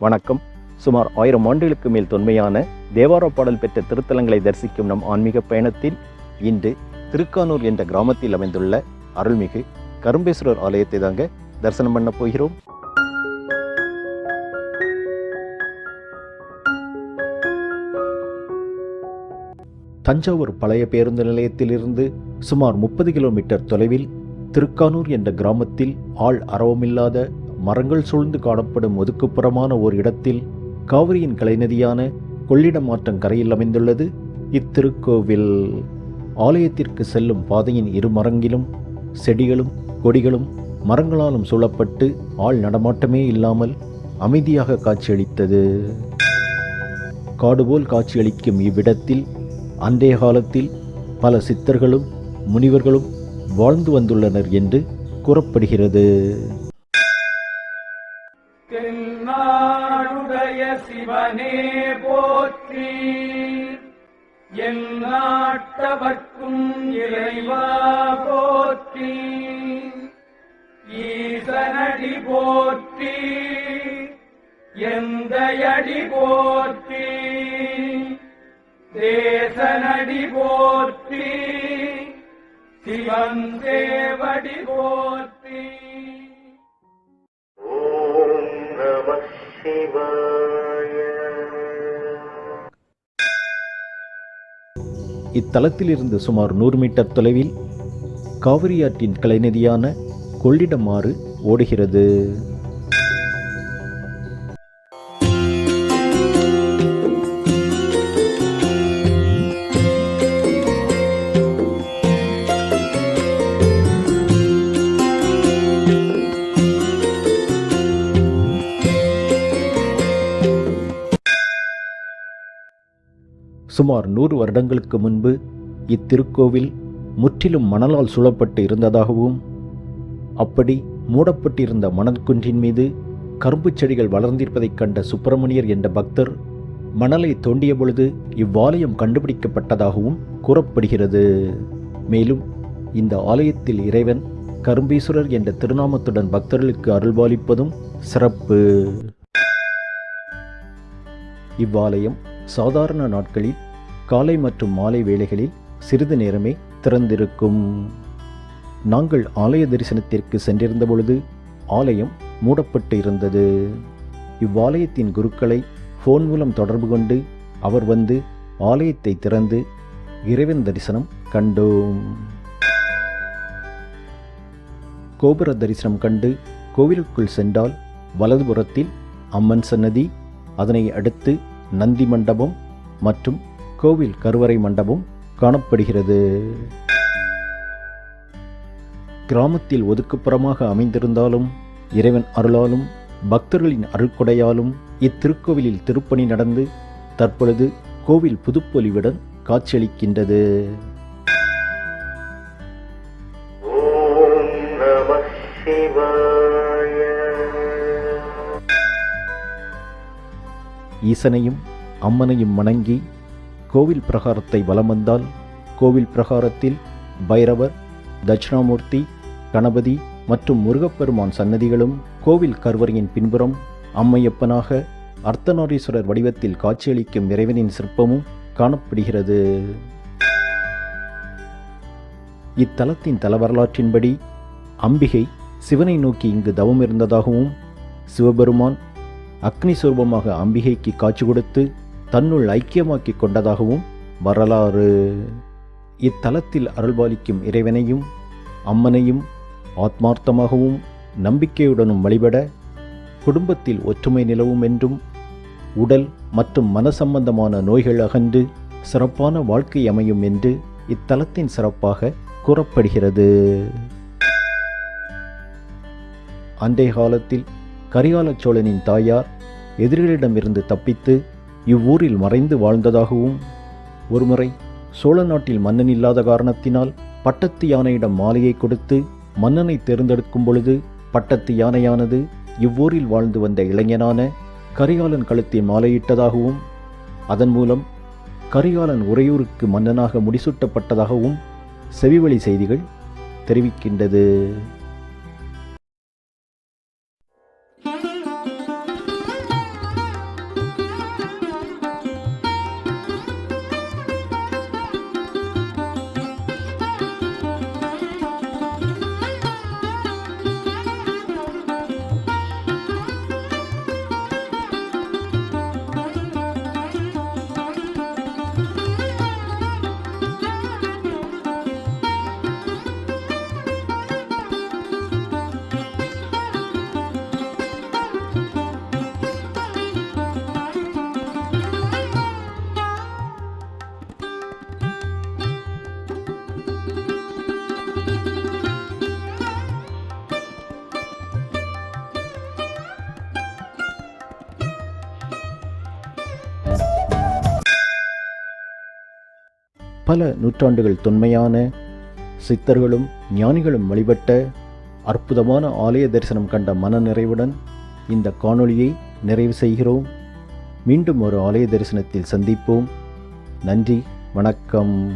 வணக்கம். சுமார் 1000 ஆண்டுகளுக்கு மேல் தொன்மையான தேவார பாடல் பெற்ற திருத்தலங்களை தரிசிக்கும் நம் ஆன்மீக பயணத்தில் இன்று திருக்கானூர் என்ற கிராமத்தில் அமைந்துள்ள அருள்மிகு கரும்பேஸ்வரர் ஆலயத்தை தாங்க தரிசனம் பண்ண போகிறோம். தஞ்சாவூர் பழைய பேருந்து நிலையத்திலிருந்து சுமார் 30 கிலோமீட்டர் தொலைவில் திருக்கானூர் என்ற கிராமத்தில் ஆள் அரவமில்லாத மரங்கள் சூழ்ந்து காணப்படும் ஒதுக்குப்புறமான ஓர் இடத்தில் காவிரியின் கலைநதியான கொள்ளிடம் கரையில் அமைந்துள்ளது இத்திருக்கோவில். ஆலயத்திற்கு செல்லும் பாதையின் இரு மரங்கிலும் செடிகளும் கொடிகளும் மரங்களாலும் சூழப்பட்டு ஆள் நடமாட்டமே இல்லாமல் அமைதியாக காட்சியளித்தது. காடுபோல் காட்சியளிக்கும் இவ்விடத்தில் அன்றைய காலத்தில் பல சித்தர்களும் முனிவர்களும் வாழ்ந்து வந்துள்ளனர் என்று கூறப்படுகிறது. தென்னாடுடைய சிவனே போற்றி, என் நாட்டவர்க்கும் இறைவா போற்றி, ஈசனடி போற்றி, எந்தையடி போற்றி, தேசனடி போற்றி, சிவன் தேவடி போற்றி. இத்தலத்திலிருந்து சுமார் 100 மீட்டர் தொலைவில் காவிரி ஆற்றின் கலைநதியான கொள்ளிடம் ஆறு ஓடுகிறது. சுமார் 100 வருடங்களுக்கு முன்பு இத்திருக்கோவில் முற்றிலும் மணலால் சூழப்பட்டு இருந்ததாகவும் அப்படி மூடப்பட்டிருந்த மணற்குன்றின் மீது கரும்பு செடிகள் வளர்ந்திருப்பதைக் கண்ட சுப்பிரமணியர் என்ற பக்தர் மணலை தோண்டிய பொழுது இவ்வாலயம் கண்டுபிடிக்கப்பட்டதாகவும் கூறப்படுகிறது. மேலும் இந்த ஆலயத்தில் இறைவன் கரும்பீஸ்வரர் என்ற திருநாமத்துடன் பக்தர்களுக்கு அருள்பாலிப்பதும் சிறப்பு. இவ்வாலயம் சாதாரண நாட்களில் காலை மற்றும் மாலை வேளைகளில் சிறிது நேரமே திறந்திருக்கும். நாங்கள் ஆலய தரிசனத்திற்கு சென்றிருந்த பொழுது ஆலயம் மூடப்பட்டு இருந்தது. இவ்வாலயத்தின் குருக்களை ஃபோன் மூலம் தொடர்பு கொண்டு அவர் வந்து ஆலயத்தை திறந்து இறைவன் தரிசனம் கண்டோம். கோபுர தரிசனம் கண்டு கோவிலுக்குள் சென்றால் வலதுபுறத்தில் அம்மன் சன்னதி, அதனை அடுத்து நந்தி மண்டபம் மற்றும் கோவில் கருவறை மண்டபம் காணப்படுகிறது. கிராமத்தில் ஒதுக்குப்புறமாக அமைந்திருந்தாலும் இறைவன் அருளாலும் பக்தர்களின் அருள்கொடையாலும் இத்திருக்கோவிலில் திருப்பணி நடந்து தற்பொழுது கோவில் புதுப்பொலிவுடன் காட்சியளிக்கின்றது. ஈசனையும் அம்மனையும் வணங்கி கோவில் பிரகாரத்தை வலம் வந்தால் கோவில் பிரகாரத்தில் பைரவர், தட்சிணாமூர்த்தி, கணபதி மற்றும் முருகப்பெருமான் சன்னதிகளும் கோவில் கருவறையின் பின்புறம் அம்மையப்பனாக அர்த்தநாரீஸ்வரர் வடிவத்தில் காட்சியளிக்கும் இறைவனின் சிற்பமும் காணப்படுகிறது. இத்தலத்தின் தலவரலாற்றின்படி அம்பிகை சிவனை நோக்கி இங்கு தவம் இருந்ததாகவும் சிவபெருமான் அக்னி சுரூபமாக அம்பிகைக்கு காட்சி கொடுத்து தன்னுள் ஐக்கியமாக்கி கொண்டதாகவும் வரலாறு. இத்தலத்தில் அருள்பாலிக்கும் இறைவனையும் அம்மனையும் ஆத்மார்த்தமாகவும் நம்பிக்கையுடனும் வழிபட குடும்பத்தில் ஒற்றுமை நிலவும் என்றும் உடல் மற்றும் மன சம்பந்தமான நோய்கள் அகன்று சிறப்பான வாழ்க்கை அமையும் என்று இத்தலத்தின் சிறப்பாக கூறப்படுகிறது. அன்றைய காலத்தில் கரிகால சோழனின் தாயார் எதிரிகளிடமிருந்து தப்பித்து இவ்வூரில் மறைந்து வாழ்ந்ததாகவும் ஒருமுறை சோழ நாட்டில் மன்னன் இல்லாத காரணத்தினால் பட்டத்து யானையிடம் மாலையை கொடுத்து மன்னனை தேர்ந்தெடுக்கும் பொழுது பட்டத்து யானையானது இவ்வூரில் வாழ்ந்து வந்த இளைஞனான கரிகாலன் கழுத்தில் மாலையிட்டதாகவும் அதன் மூலம் கரிகாலன் உறையூருக்கு மன்னனாக முடிசூட்டப்பட்டதாகவும் செவிவழி செய்திகள் தெரிவிக்கின்றது. பல நூற்றாண்டுகள் தொன்மையான சித்தர்களும் ஞானிகளும் வழிபட்ட அற்புதமான ஆலய தரிசனம் கண்ட மன நிறைவுடன் இந்த காணொளியை நிறைவு செய்கிறோம். மீண்டும் ஒரு ஆலய தரிசனத்தில் சந்திப்போம். நன்றி, வணக்கம்.